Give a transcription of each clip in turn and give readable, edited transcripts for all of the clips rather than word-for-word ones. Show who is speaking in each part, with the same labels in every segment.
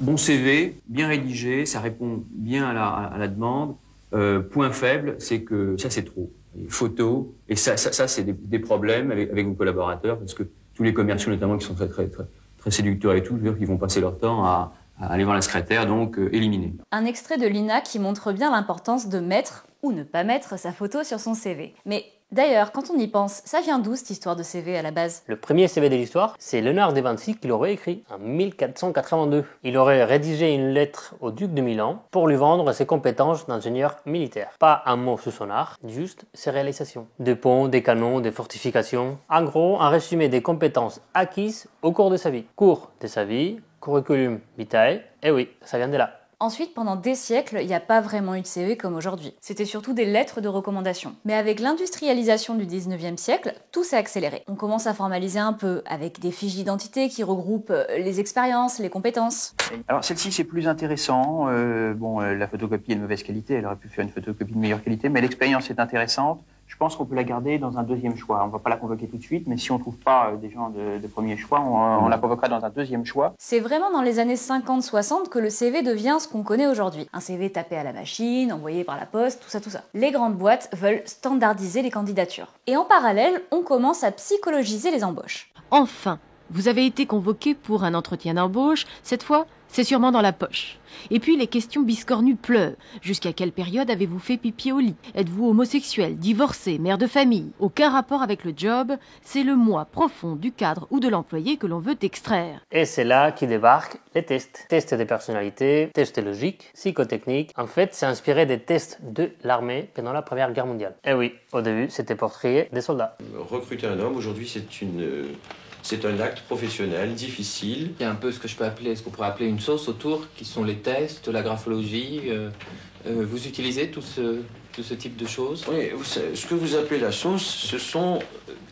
Speaker 1: Bon CV, bien rédigé, ça répond bien à la demande. Point faible, c'est que ça c'est trop. Les photos, et ça c'est des problèmes avec vos collaborateurs, parce que tous les commerciaux notamment qui sont très séducteurs et tout, je veux dire qu'ils vont passer leur temps à aller voir la secrétaire, donc éliminer.
Speaker 2: Un extrait de Lina qui montre bien l'importance de mettre ou ne pas mettre sa photo sur son CV. Mais d'ailleurs, quand on y pense, ça vient d'où cette histoire de CV à la base?
Speaker 3: Le premier CV de l'histoire, c'est Léonard de Vinci qui l'aurait écrit en 1482. Il aurait rédigé une lettre au duc de Milan pour lui vendre ses compétences d'ingénieur militaire. Pas un mot sur son art, juste ses réalisations. Des ponts, des canons, des fortifications. En gros, un résumé des compétences acquises au cours de sa vie. Cours de sa vie, curriculum vitae, et oui, ça vient de là.
Speaker 2: Ensuite, pendant des siècles, il n'y a pas vraiment eu de CV comme aujourd'hui. C'était surtout des lettres de recommandation. Mais avec l'industrialisation du 19e siècle, tout s'est accéléré. On commence à formaliser un peu, avec des fiches d'identité qui regroupent les expériences, les compétences.
Speaker 4: Alors celle-ci c'est plus intéressant. La photocopie est de mauvaise qualité, elle aurait pu faire une photocopie de meilleure qualité, mais l'expérience est intéressante. Je pense qu'on peut la garder dans un deuxième choix. On ne va pas la convoquer tout de suite, mais si on ne trouve pas des gens de premier choix, on la convoquera dans un deuxième choix.
Speaker 2: C'est vraiment dans les années 50-60 que le CV devient ce qu'on connaît aujourd'hui. Un CV tapé à la machine, envoyé par la poste, tout ça. Les grandes boîtes veulent standardiser les candidatures. Et en parallèle, on commence à psychologiser les embauches.
Speaker 5: Enfin, vous avez été convoqué pour un entretien d'embauche. Cette fois, c'est sûrement dans la poche. Et puis les questions biscornues pleuvent. Jusqu'à quelle période avez-vous fait pipi au lit? Êtes-vous homosexuel, divorcé, mère de famille? Aucun rapport avec le job, c'est le moi profond du cadre ou de l'employé que l'on veut extraire.
Speaker 3: Et c'est là qui débarquent les tests. Tests de personnalité, tests logiques, psychotechniques. En fait, c'est inspiré des tests de l'armée pendant la Première Guerre mondiale. Et oui, au début, c'était pour trier des soldats.
Speaker 6: Recruter un homme, aujourd'hui, c'est un acte professionnel, difficile.
Speaker 7: Il y a un peu ce qu'on pourrait appeler une sauce autour, qui sont les tests, la graphologie. Vous utilisez tout ce type de choses?
Speaker 6: Oui, ce que vous appelez la sauce, ce sont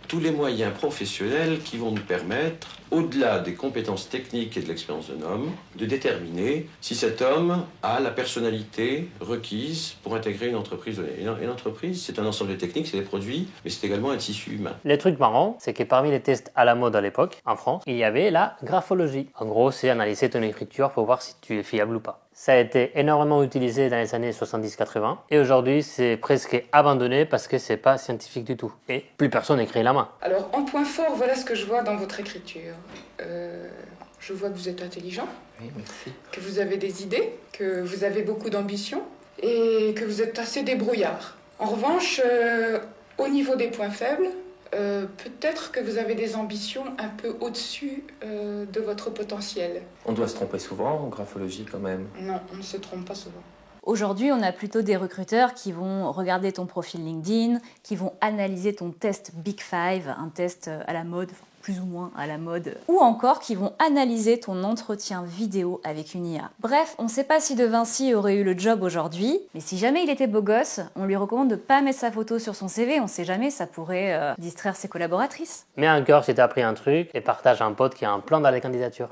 Speaker 6: tous les moyens professionnels qui vont nous permettre, au-delà des compétences techniques et de l'expérience d'un homme, de déterminer si cet homme a la personnalité requise pour intégrer une entreprise donnée. Et l'entreprise, c'est un ensemble de techniques, c'est des produits, mais c'est également un tissu humain.
Speaker 3: Le truc marrant, c'est que parmi les tests à la mode à l'époque, en France, il y avait la graphologie. En gros, c'est analyser ton écriture pour voir si tu es fiable ou pas. Ça a été énormément utilisé dans les années 70-80 et aujourd'hui c'est presque abandonné parce que c'est pas scientifique du tout et plus personne écrit la main.
Speaker 8: Alors en point fort, voilà ce que je vois dans votre écriture. Je vois que vous êtes intelligent,
Speaker 7: Oui, merci.
Speaker 8: que vous avez des idées, que vous avez beaucoup d'ambition et que vous êtes assez débrouillard. En revanche, au niveau des points faibles, peut-être que vous avez des ambitions un peu au-dessus de votre potentiel.
Speaker 7: On doit se tromper souvent en graphologie quand même.
Speaker 8: Non, on ne se trompe pas souvent.
Speaker 2: Aujourd'hui, on a plutôt des recruteurs qui vont regarder ton profil LinkedIn, qui vont analyser ton test Big Five, un test à la mode, plus ou moins à la mode, ou encore qui vont analyser ton entretien vidéo avec une IA. Bref, on ne sait pas si De Vinci aurait eu le job aujourd'hui, mais si jamais il était beau gosse, on lui recommande de ne pas mettre sa photo sur son CV, on ne sait jamais, ça pourrait distraire ses collaboratrices.
Speaker 3: Mais encore, si tu as appris un truc et partage à un pote qui a un plan dans les candidatures.